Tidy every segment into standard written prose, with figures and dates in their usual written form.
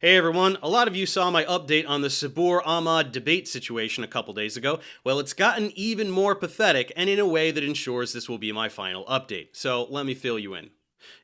Hey everyone, a lot of you saw my update on the Subboor Ahmad debate situation a couple days ago. Well, it's gotten even more pathetic and in a way that ensures this will be my final update. So let me fill you in.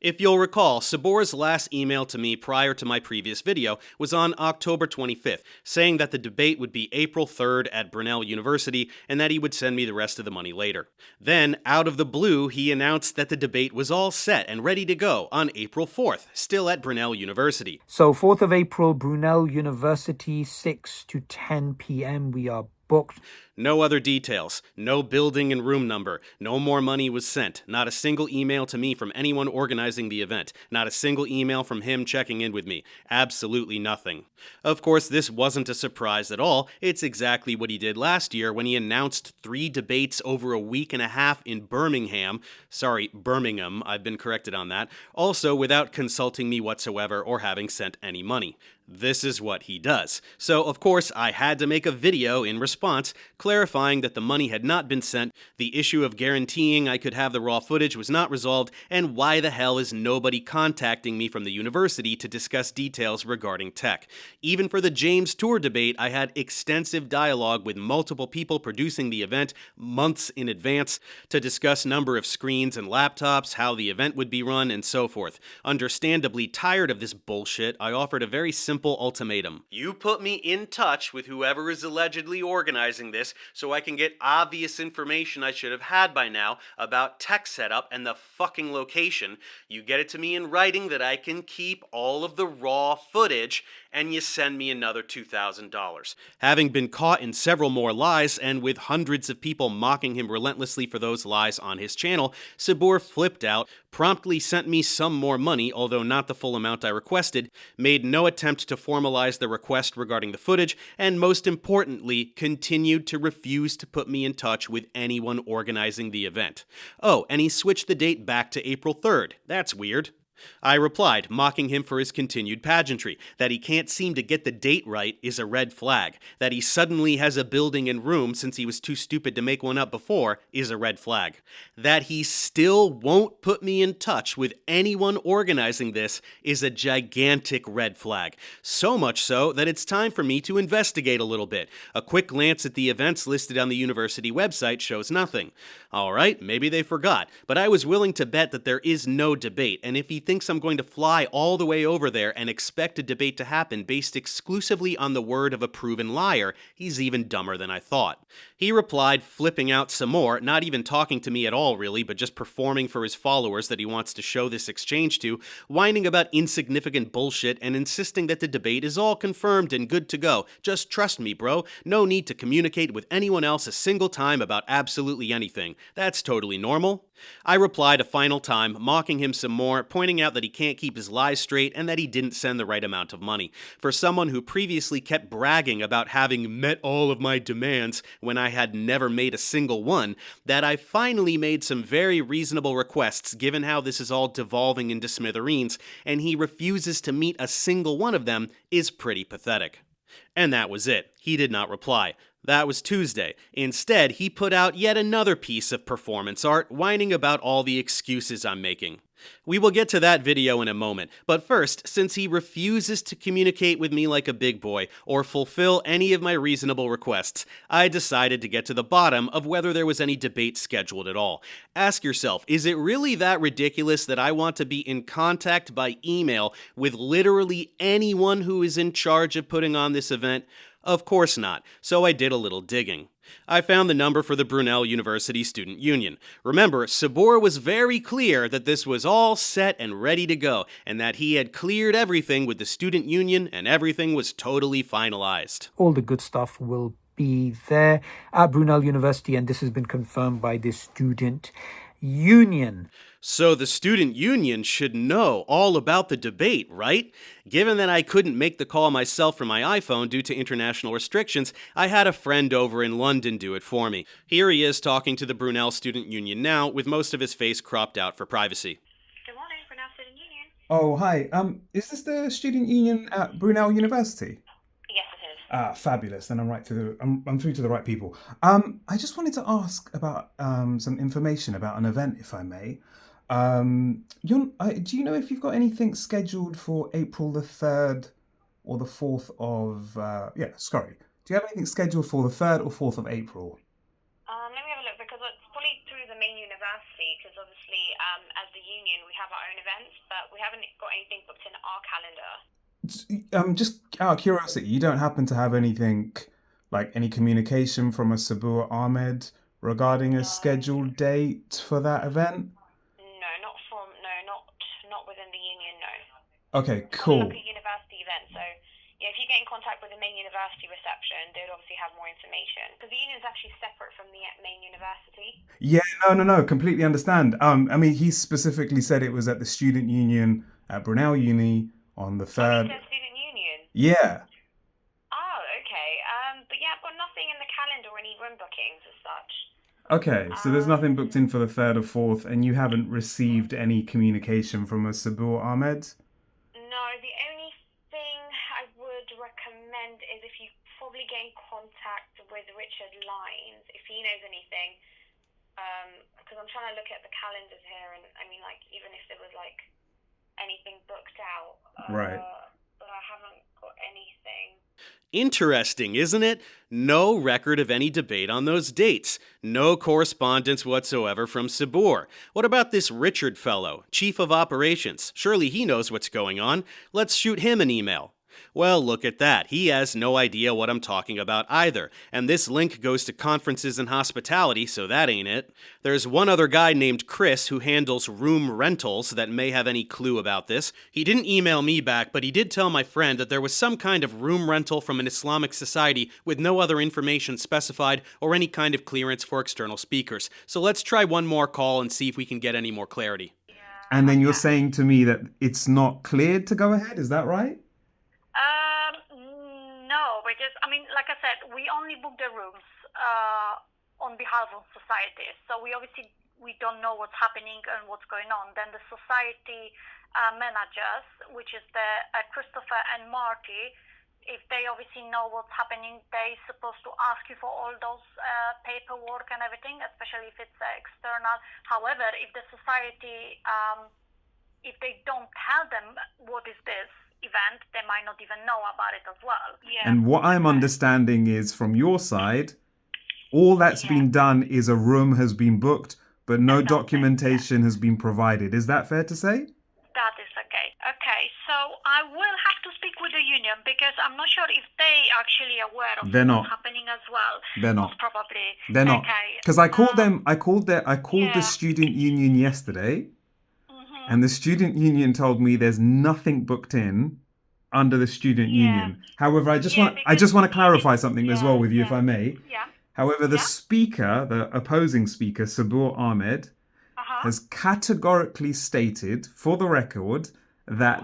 If you'll recall, Subboor's last email to me prior to my previous video was on October 25th, saying that the debate would be April 3rd at Brunel University and that he would send me the rest of the money later. Then, out of the blue, he announced that the debate was all set and ready to go on April 4th, still at Brunel University. So 4th of April, Brunel University, 6 to 10 p.m. We are booked. No other details, no building and room number, no more money was sent, not a single email to me from anyone organizing the event, not a single email from him checking in with me, absolutely nothing. Of course, this wasn't a surprise at all, it's exactly what he did last year when he announced 3 debates over a week and a half in Birmingham, I've been corrected on that, also without consulting me whatsoever or having sent any money. This is what he does. So, of course, I had to make a video in response, clarifying that the money had not been sent, the issue of guaranteeing I could have the raw footage was not resolved, and why the hell is nobody contacting me from the university to discuss details regarding tech. Even for the James Tour debate, I had extensive dialogue with multiple people producing the event months in advance to discuss number of screens and laptops, how the event would be run, and so forth. Understandably tired of this bullshit, I offered a very simple ultimatum. You put me in touch with whoever is allegedly organizing this so I can get obvious information I should have had by now about tech setup and the fucking location. You get it to me in writing that I can keep all of the raw footage, and you send me another $2,000. Having been caught in several more lies and with hundreds of people mocking him relentlessly for those lies on his channel, Subboor flipped out, promptly sent me some more money, although not the full amount I requested, made no attempt to formalize the request regarding the footage, and most importantly, continued to refuse to put me in touch with anyone organizing the event. Oh, and he switched the date back to April 3rd. That's weird. I replied, mocking him for his continued pageantry. That he can't seem to get the date right is a red flag. That he suddenly has a building and room since he was too stupid to make one up before is a red flag. That he still won't put me in touch with anyone organizing this is a gigantic red flag. So much so that it's time for me to investigate a little bit. A quick glance at the events listed on the university website shows nothing. Alright, maybe they forgot, but I was willing to bet that there is no debate, and if he thinks I'm going to fly all the way over there and expect a debate to happen based exclusively on the word of a proven liar, he's even dumber than I thought. He replied, flipping out some more, not even talking to me at all really, but just performing for his followers that he wants to show this exchange to, whining about insignificant bullshit and insisting that the debate is all confirmed and good to go. Just trust me, bro. No need to communicate with anyone else a single time about absolutely anything. That's totally normal. I replied a final time, mocking him some more, pointing out that he can't keep his lies straight and that he didn't send the right amount of money. For someone who previously kept bragging about having met all of my demands when I had never made a single one, that I finally made some very reasonable requests given how this is all devolving into smithereens, and he refuses to meet a single one of them is pretty pathetic. And that was it. He did not reply. That was Tuesday. Instead, he put out yet another piece of performance art, whining about all the excuses I'm making. We will get to that video in a moment, but first, since he refuses to communicate with me like a big boy or fulfill any of my reasonable requests, I decided to get to the bottom of whether there was any debate scheduled at all. Ask yourself, is it really that ridiculous that I want to be in contact by email with literally anyone who is in charge of putting on this event? Of course not, so I did a little digging. I found the number for the Brunel University Student Union. Remember, Subboor was very clear that this was all set and ready to go, and that he had cleared everything with the student union and everything was totally finalized. All the good stuff will be there at Brunel University, and this has been confirmed by the student union. So the student union should know all about the debate, right? Given that I couldn't make the call myself from my iPhone due to international restrictions, I had a friend over in London do it for me. Here he is talking to the Brunel Student Union now, with most of his face cropped out for privacy. Good morning, Brunel Student Union. Oh, hi. Is this the student union at Brunel University? Yes, it is. Ah, fabulous. Then I'm through to the right people. I just wanted to ask about some information about an event, if I may. Do you know if you've got anything scheduled for April the 3rd or the 4th of, do you have anything scheduled for the 3rd or 4th of April? Let me have a look because it's fully through the main university because obviously as the union we have our own events but we haven't got anything booked in our calendar. Just out of curiosity, you don't happen to have anything, like any communication from a Subboor Ahmad regarding a scheduled date for that event? No, not within the union, no. Okay, It's cool. like a university event, so yeah, if you get in contact with the main university reception, they would obviously have more information because the union is actually separate from the main university. Yeah, no, completely understand. I mean, he specifically said it was at the student union at Brunel Uni on the Oh, he 3rd. said student union. Yeah. Oh, okay. But yeah, I've got nothing in the calendar or any room bookings as such. Okay, so there's nothing booked in for the 3rd or 4th, and you haven't received any communication from a Subboor Ahmad? No, the only thing I would recommend is if you probably get in contact with Richard Lines, if he knows anything, because I'm trying to look at the calendars here, and I mean, like, even if there was, like, anything booked out, Right. but I haven't got anything. Interesting, isn't it? No record of any debate on those dates. No correspondence whatsoever from Subboor. What about this Richard fellow, chief of operations? Surely he knows what's going on. Let's shoot him an email. Well, look at that. He has no idea what I'm talking about either. And this link goes to conferences and hospitality, so that ain't it. There's one other guy named Chris who handles room rentals that may have any clue about this. He didn't email me back, but he did tell my friend that there was some kind of room rental from an Islamic society with no other information specified or any kind of clearance for external speakers. So let's try one more call and see if we can get any more clarity. And then you're saying to me that it's not cleared to go ahead, is that right? No, because I mean, like I said, we only book the rooms on behalf of society. So we don't know what's happening and what's going on. Then the society managers, which is the Christopher and Marty, if they obviously know what's happening, they're supposed to ask you for all those paperwork and everything, especially if it's external. However, if the society, if they don't tell them what is this event, they might not even know about it as well. Yeah. And what I'm understanding is from your side, all that's been done is a room has been booked, but no documentation has been provided. Is that fair to say? That is okay. Okay, so I will have to speak with the union because I'm not sure if they actually aware of They're not. what's happening as well. They're not. Most probably. They're not. Okay. Because I called them. I called Yeah. the student union yesterday, and the student union told me there's nothing booked in under the student union. However, I just want to clarify something as well with you, if I may. Yeah. However, the speaker, the opposing speaker, Subboor Ahmad, has categorically stated, for the record, that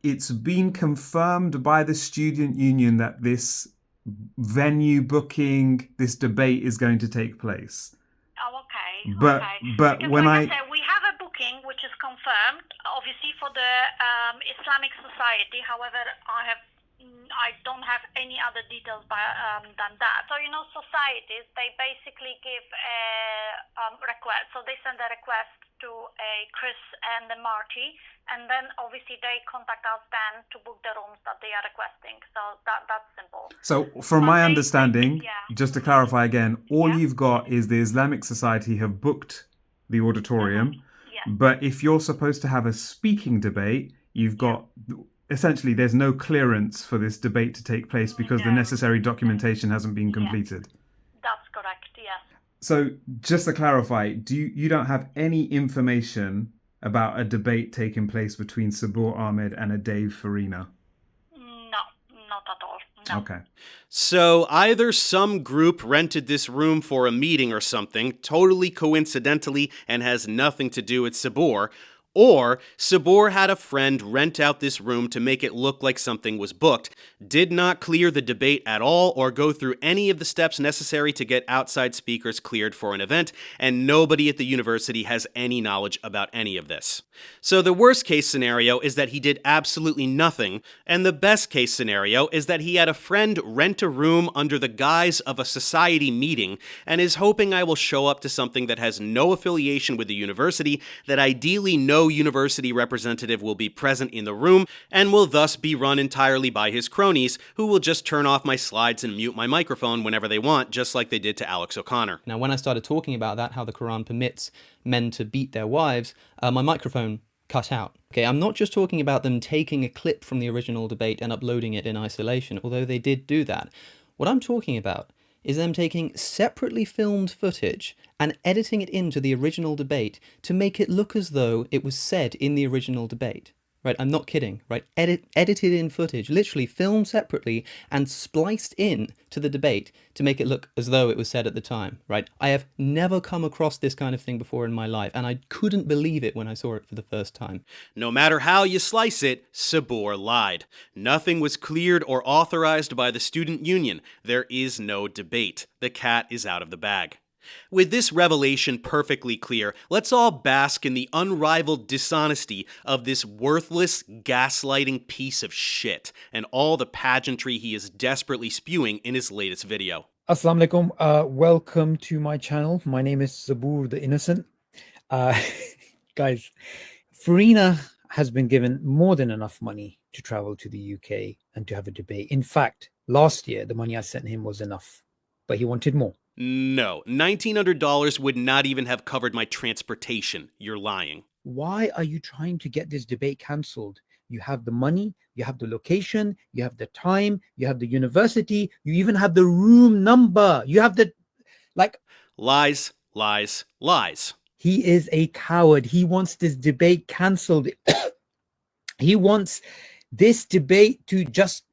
it's been confirmed by the student union that this venue booking, this debate is going to take place. Oh, okay. But Because when like I said, we have a booking which is confirmed, obviously for the Islamic Society. However, I don't have any other details than that. So societies, they basically give a request. So they send a request to a Chris and the Marty, and then obviously they contact us then to book the rooms that they are requesting. So that's simple. So from my understanding, just to clarify again, all you've got is the Islamic Society have booked the auditorium, but if you're supposed to have a speaking debate, you've got essentially there's no clearance for this debate to take place because the necessary documentation hasn't been completed. That's correct, yes. So just to clarify, you don't have any information about a debate taking place between Subboor Ahmad and a Dave Farina? No, not at all. No. Okay. So either some group rented this room for a meeting or something, totally coincidentally, and has nothing to do with Subboor, or Subboor had a friend rent out this room to make it look like something was booked, did not clear the debate at all or go through any of the steps necessary to get outside speakers cleared for an event, and nobody at the university has any knowledge about any of this. So the worst case scenario is that he did absolutely nothing, and the best case scenario is that he had a friend rent a room under the guise of a society meeting and is hoping I will show up to something that has no affiliation with the university that ideally knows no university representative will be present in the room and will thus be run entirely by his cronies, who will just turn off my slides and mute my microphone whenever they want, just like they did to Alex O'Connor. Now, when I started talking about that, how the Quran permits men to beat their wives, my microphone cut out. Okay, I'm not just talking about them taking a clip from the original debate and uploading it in isolation, although they did do that. What I'm talking about is them taking separately filmed footage and editing it into the original debate to make it look as though it was said in the original debate. Right, I'm not kidding, right? Edited in footage, literally filmed separately and spliced in to the debate to make it look as though it was said at the time, right? I have never come across this kind of thing before in my life, and I couldn't believe it when I saw it for the first time. No matter how you slice it, Subboor lied. Nothing was cleared or authorized by the student union. There is no debate. The cat is out of the bag. With this revelation perfectly clear, let's all bask in the unrivaled dishonesty of this worthless, gaslighting piece of shit, and all the pageantry he is desperately spewing in his latest video. Assalamu alaikum. Welcome to my channel. My name is Subboor the Innocent. Guys, Farina has been given more than enough money to travel to the UK and to have a debate. In fact, last year, the money I sent him was enough, but he wanted more. No, $1,900 would not even have covered my transportation. You're lying. Why are you trying to get this debate cancelled? You have the money, you have the location, you have the time, you have the university, you even have the room number. You have the, like... Lies, lies, lies. He is a coward. He wants this debate cancelled. He wants this debate to just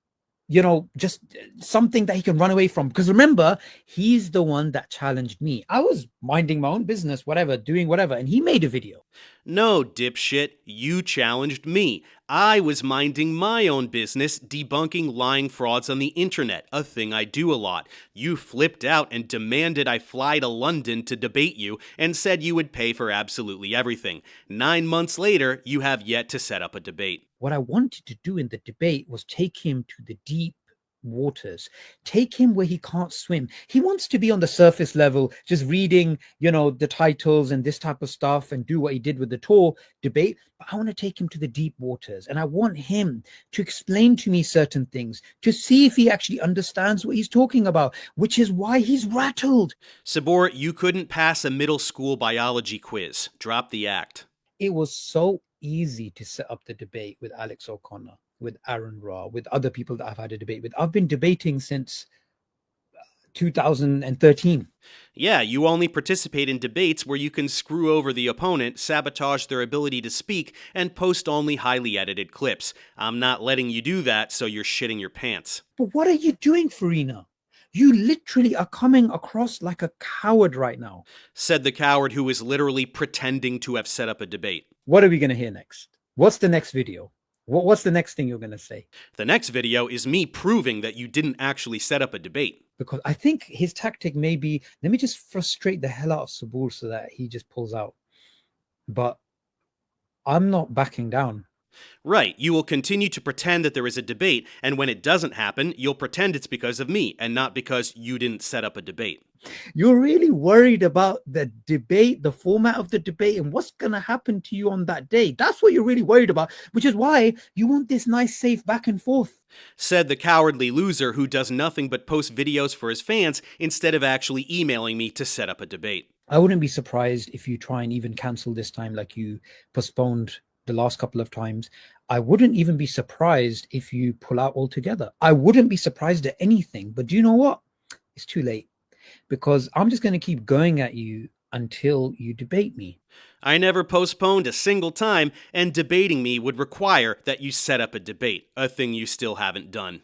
something that he can run away from. Because remember, he's the one that challenged me. I was minding my own business, whatever, doing whatever, and he made a video. No, dipshit, you challenged me. I was minding my own business, debunking lying frauds on the internet, a thing I do a lot. You flipped out and demanded I fly to London to debate you and said you would pay for absolutely everything. 9 months later, you have yet to set up a debate. What I wanted to do in the debate was take him to the deep waters, take him where he can't swim. He wants to be on the surface level, just reading, the titles and this type of stuff and do what he did with the Tor debate. But I want to take him to the deep waters, and I want him to explain to me certain things, to see if he actually understands what he's talking about, which is why he's rattled. Subboor, you couldn't pass a middle school biology quiz. Drop the act. It was so easy to set up the debate with Alex O'Connor, with Aaron Ra, with other people that I've had a debate with. I've been debating since 2013. Yeah, you only participate in debates where you can screw over the opponent, sabotage their ability to speak, and post only highly edited clips. I'm not letting you do that, so you're shitting your pants. But what are you doing, Farina? You literally are coming across like a coward right now. Said the coward who is literally pretending to have set up a debate. What are we going to hear next? What's the next video? What's the next thing you're going to say? The next video is me proving that you didn't actually set up a debate. Because I think his tactic may be, let me just frustrate the hell out of Subboor so that he just pulls out. But I'm not backing down. Right, you will continue to pretend that there is a debate, and when it doesn't happen, you'll pretend it's because of me, and not because you didn't set up a debate. You're really worried about the debate, the format of the debate, and what's going to happen to you on that day. That's what you're really worried about, which is why you want this nice, safe back and forth. Said the cowardly loser who does nothing but post videos for his fans instead of actually emailing me to set up a debate. I wouldn't be surprised if you try and even cancel this time like you postponed the last couple of times. I wouldn't even be surprised if you pull out altogether. I wouldn't be surprised at anything. But do you know what? It's too late, because I'm just going to keep going at you until you debate me. I never postponed a single time, and debating me would require that you set up a debate, a thing you still haven't done.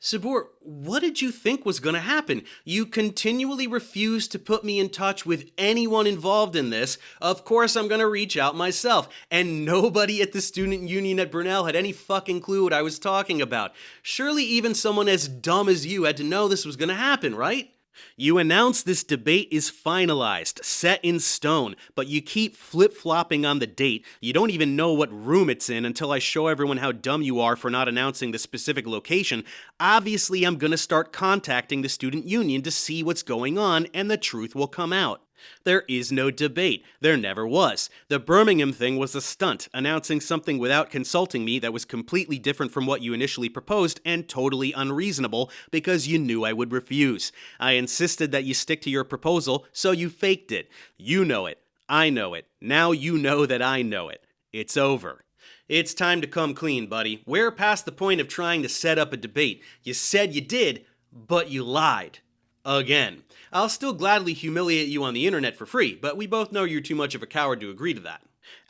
Subboor, what did you think was going to happen? You continually refused to put me in touch with anyone involved in this. Of course I'm going to reach out myself. And nobody at the student union at Brunel had any fucking clue what I was talking about. Surely even someone as dumb as you had to know this was going to happen, right? You announce this debate is finalized, set in stone, but you keep flip-flopping on the date. You don't even know what room it's in until I show everyone how dumb you are for not announcing the specific location. Obviously, I'm gonna start contacting the student union to see what's going on, and the truth will come out. There is no debate. There never was. The Birmingham thing was a stunt, announcing something without consulting me that was completely different from what you initially proposed and totally unreasonable because you knew I would refuse. I insisted that you stick to your proposal, so you faked it. You know it. I know it. Now you know that I know it. It's over. It's time to come clean, buddy. We're past the point of trying to set up a debate. You said you did, but you lied. Again. I'll still gladly humiliate you on the internet for free, but we both know you're too much of a coward to agree to that.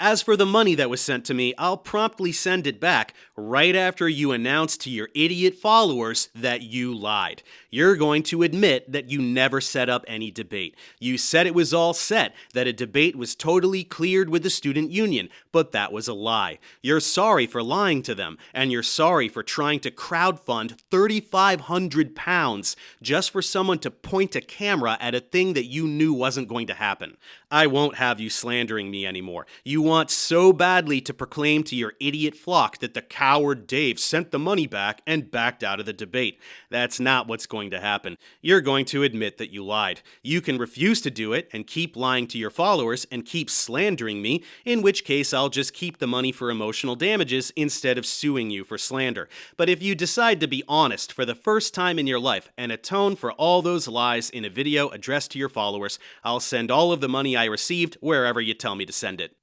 As for the money that was sent to me, I'll promptly send it back right after you announce to your idiot followers that you lied. You're going to admit that you never set up any debate. You said it was all set, that a debate was totally cleared with the student union, but that was a lie. You're sorry for lying to them, and you're sorry for trying to crowdfund £3,500 just for someone to point a camera at a thing that you knew wasn't going to happen. I won't have you slandering me anymore. You want so badly to proclaim to your idiot flock that the coward Dave sent the money back and backed out of the debate. That's not what's going to happen. You're going to admit that you lied. You can refuse to do it and keep lying to your followers and keep slandering me, in which case I'll just keep the money for emotional damages instead of suing you for slander. But if you decide to be honest for the first time in your life and atone for all those lies in a video addressed to your followers, I'll send all of the money I received wherever you tell me to send it.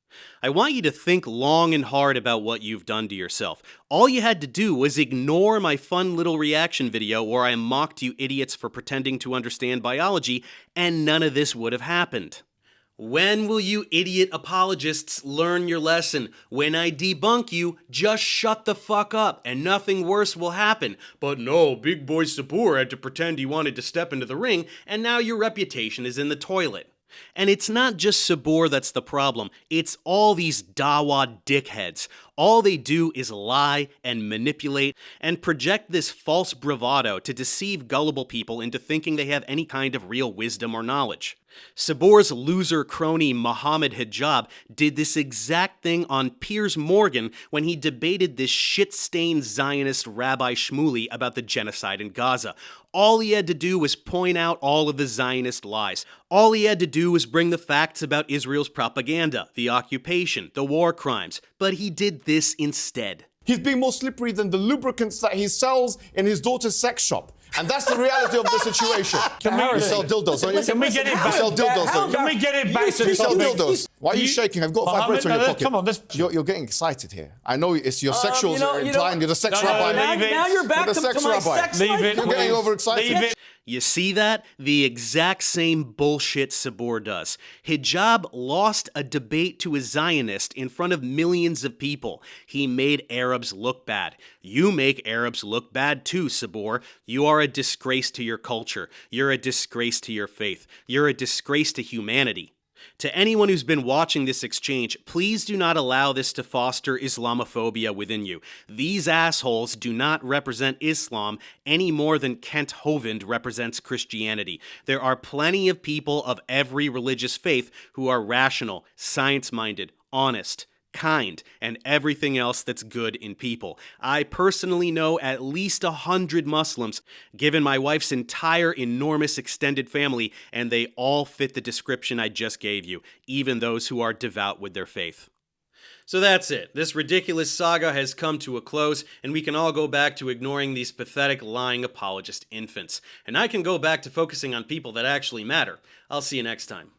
I want you to think long and hard about what you've done to yourself. All you had to do was ignore my fun little reaction video where I mocked you idiots for pretending to understand biology, and none of this would have happened. When will you idiot apologists learn your lesson? When I debunk you, just shut the fuck up and nothing worse will happen. But no, big boy Subboor had to pretend he wanted to step into the ring, and now your reputation is in the toilet. And it's not just Subboor that's the problem, it's all these Dawa dickheads. All they do is lie and manipulate and project this false bravado to deceive gullible people into thinking they have any kind of real wisdom or knowledge. Subboor's loser crony Muhammad Hijab did this exact thing on Piers Morgan when he debated this shit-stained Zionist Rabbi Shmuley about the genocide in Gaza. All he had to do was point out all of the Zionist lies. All he had to do was bring the facts about Israel's propaganda, the occupation, the war crimes. But he did this instead. He's being more slippery than the lubricants that he sells in his daughter's sex shop. And that's the reality of the situation. You sell dildos, don't you? Can we get it back? You sell dildos, don't you? Can we get it back to You the sell topic? dildos. Why are you shaking? I've got a vibrator in your pocket. Come on, You're getting excited here. I know it's your sexuals are implying you're the sex No, rabbi. now you're back You're the to sex my rabbi. sex Leave life. it. You're getting overexcited. Leave it. You see that? The exact same bullshit Subboor does. Hijab lost a debate to a Zionist in front of millions of people. He made Arabs look bad. You make Arabs look bad too, Subboor. You are a disgrace to your culture. You're a disgrace to your faith. You're a disgrace to humanity. To anyone who's been watching this exchange, please do not allow this to foster Islamophobia within you. These assholes do not represent Islam any more than Kent Hovind represents Christianity. There are plenty of people of every religious faith who are rational, science-minded, honest, kind, and everything else that's good in people. I personally know at least 100 Muslims, given my wife's entire enormous extended family, and they all fit the description I just gave you, even those who are devout with their faith. So that's it. This ridiculous saga has come to a close, and we can all go back to ignoring these pathetic lying apologist infants. And I can go back to focusing on people that actually matter. I'll see you next time.